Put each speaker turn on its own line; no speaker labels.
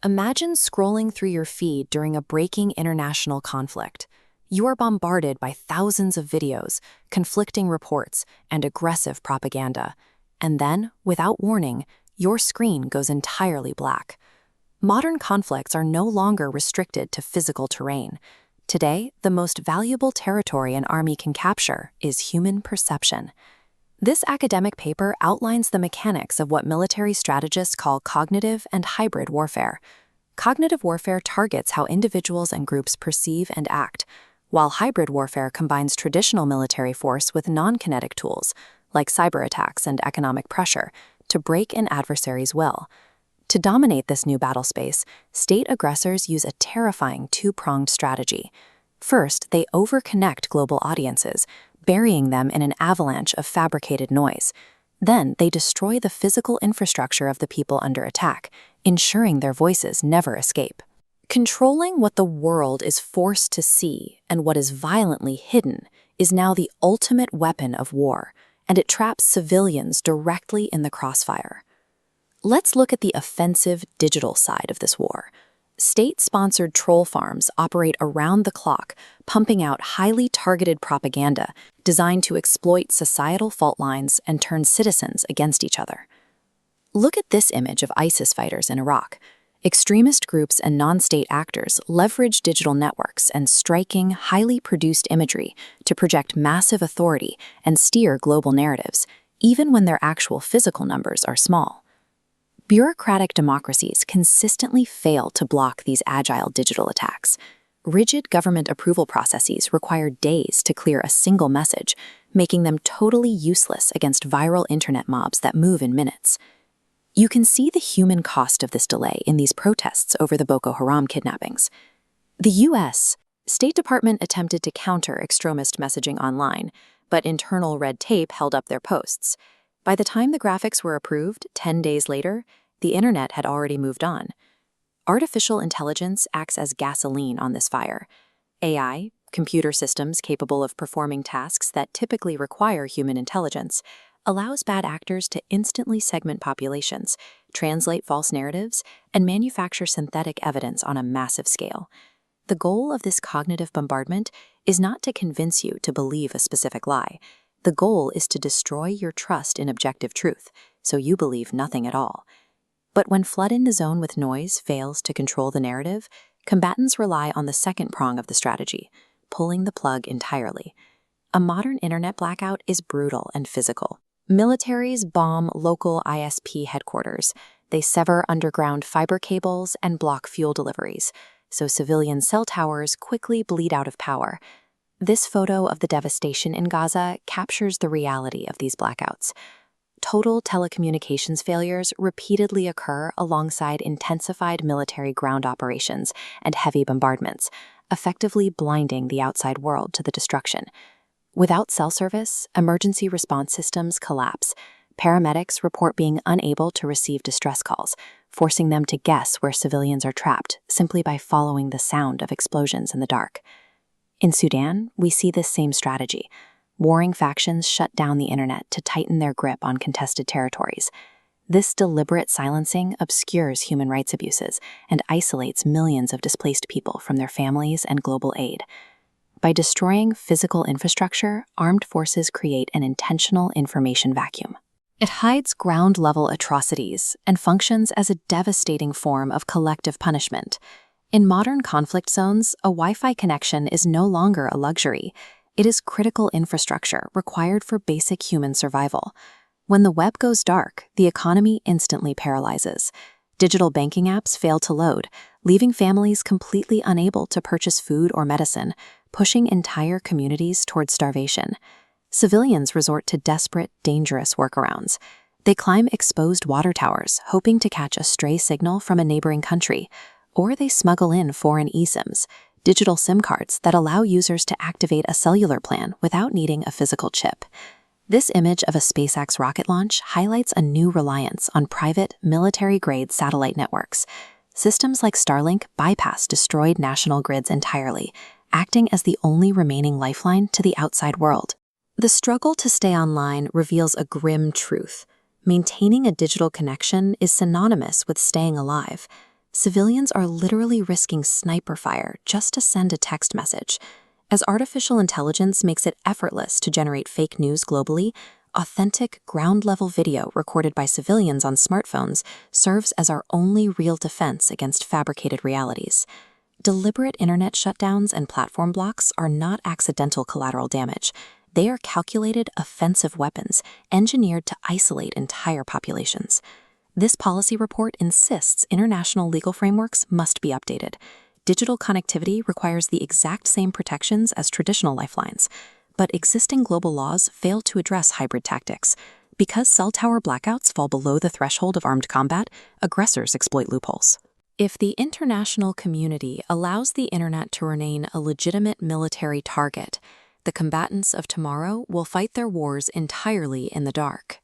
Imagine scrolling through your feed during a breaking international conflict. You are bombarded by thousands of videos, conflicting reports, and aggressive propaganda. And then, without warning, your screen goes entirely black. Modern conflicts are no longer restricted to physical terrain. Today, the most valuable territory an army can capture is human perception. This academic paper outlines the mechanics of what military strategists call cognitive and hybrid warfare. Cognitive warfare targets how individuals and groups perceive and act, while hybrid warfare combines traditional military force with non-kinetic tools, like cyber attacks and economic pressure, to break an adversary's will. To dominate this new battle space, state aggressors use a terrifying two-pronged strategy. First, they overconnect global audiences, burying them in an avalanche of fabricated noise. Then, they destroy the physical infrastructure of the people under attack, ensuring their voices never escape. Controlling what the world is forced to see and what is violently hidden is now the ultimate weapon of war, and it traps civilians directly in the crossfire. Let's look at the offensive digital side of this war. State-sponsored troll farms operate around the clock, pumping out highly targeted propaganda designed to exploit societal fault lines and turn citizens against each other. Look at this image of ISIS fighters in Iraq. Extremist groups and non-state actors leverage digital networks and striking, highly produced imagery to project massive authority and steer global narratives, even when their actual physical numbers are small. Bureaucratic democracies consistently fail to block these agile digital attacks. Rigid government approval processes require days to clear a single message, making them totally useless against viral internet mobs that move in minutes. You can see the human cost of this delay in these protests over the Boko Haram kidnappings. The U.S. State Department attempted to counter extremist messaging online, but internal red tape held up their posts. By the time the graphics were approved, 10 days later, the internet had already moved on. Artificial intelligence acts as gasoline on this fire. AI, computer systems capable of performing tasks that typically require human intelligence, allows bad actors to instantly segment populations, translate false narratives, and manufacture synthetic evidence on a massive scale. The goal of this cognitive bombardment is not to convince you to believe a specific lie. The goal is to destroy your trust in objective truth, so you believe nothing at all. But when flooding the zone with noise fails to control the narrative, combatants rely on the second prong of the strategy, pulling the plug entirely. A modern internet blackout is brutal and physical. Militaries bomb local ISP headquarters. They sever underground fiber cables and block fuel deliveries, so civilian cell towers quickly bleed out of power. This photo of the devastation in Gaza captures the reality of these blackouts. Total telecommunications failures repeatedly occur alongside intensified military ground operations and heavy bombardments, effectively blinding the outside world to the destruction. Without cell service, emergency response systems collapse. Paramedics report being unable to receive distress calls, forcing them to guess where civilians are trapped simply by following the sound of explosions in the dark. In Sudan, we see this same strategy. Warring factions shut down the internet to tighten their grip on contested territories. This deliberate silencing obscures human rights abuses and isolates millions of displaced people from their families and global aid. By destroying physical infrastructure, armed forces create an intentional information vacuum. It hides ground-level atrocities and functions as a devastating form of collective punishment. In modern conflict zones, a Wi-Fi connection is no longer a luxury. It is critical infrastructure required for basic human survival. When the web goes dark, the economy instantly paralyzes. Digital banking apps fail to load, leaving families completely unable to purchase food or medicine, pushing entire communities toward starvation. Civilians resort to desperate, dangerous workarounds. They climb exposed water towers, hoping to catch a stray signal from a neighboring country, or they smuggle in foreign eSIMs, digital SIM cards that allow users to activate a cellular plan without needing a physical chip. This image of a SpaceX rocket launch highlights a new reliance on private, military-grade satellite networks. Systems like Starlink bypass destroyed national grids entirely, acting as the only remaining lifeline to the outside world. The struggle to stay online reveals a grim truth. Maintaining a digital connection is synonymous with staying alive. Civilians are literally risking sniper fire just to send a text message. As artificial intelligence makes it effortless to generate fake news globally, authentic, ground-level video recorded by civilians on smartphones serves as our only real defense against fabricated realities. Deliberate internet shutdowns and platform blocks are not accidental collateral damage. They are calculated offensive weapons engineered to isolate entire populations. This policy report insists international legal frameworks must be updated. Digital connectivity requires the exact same protections as traditional lifelines, but existing global laws fail to address hybrid tactics. Because cell tower blackouts fall below the threshold of armed combat, aggressors exploit loopholes. If the international community allows the internet to remain a legitimate military target, the combatants of tomorrow will fight their wars entirely in the dark.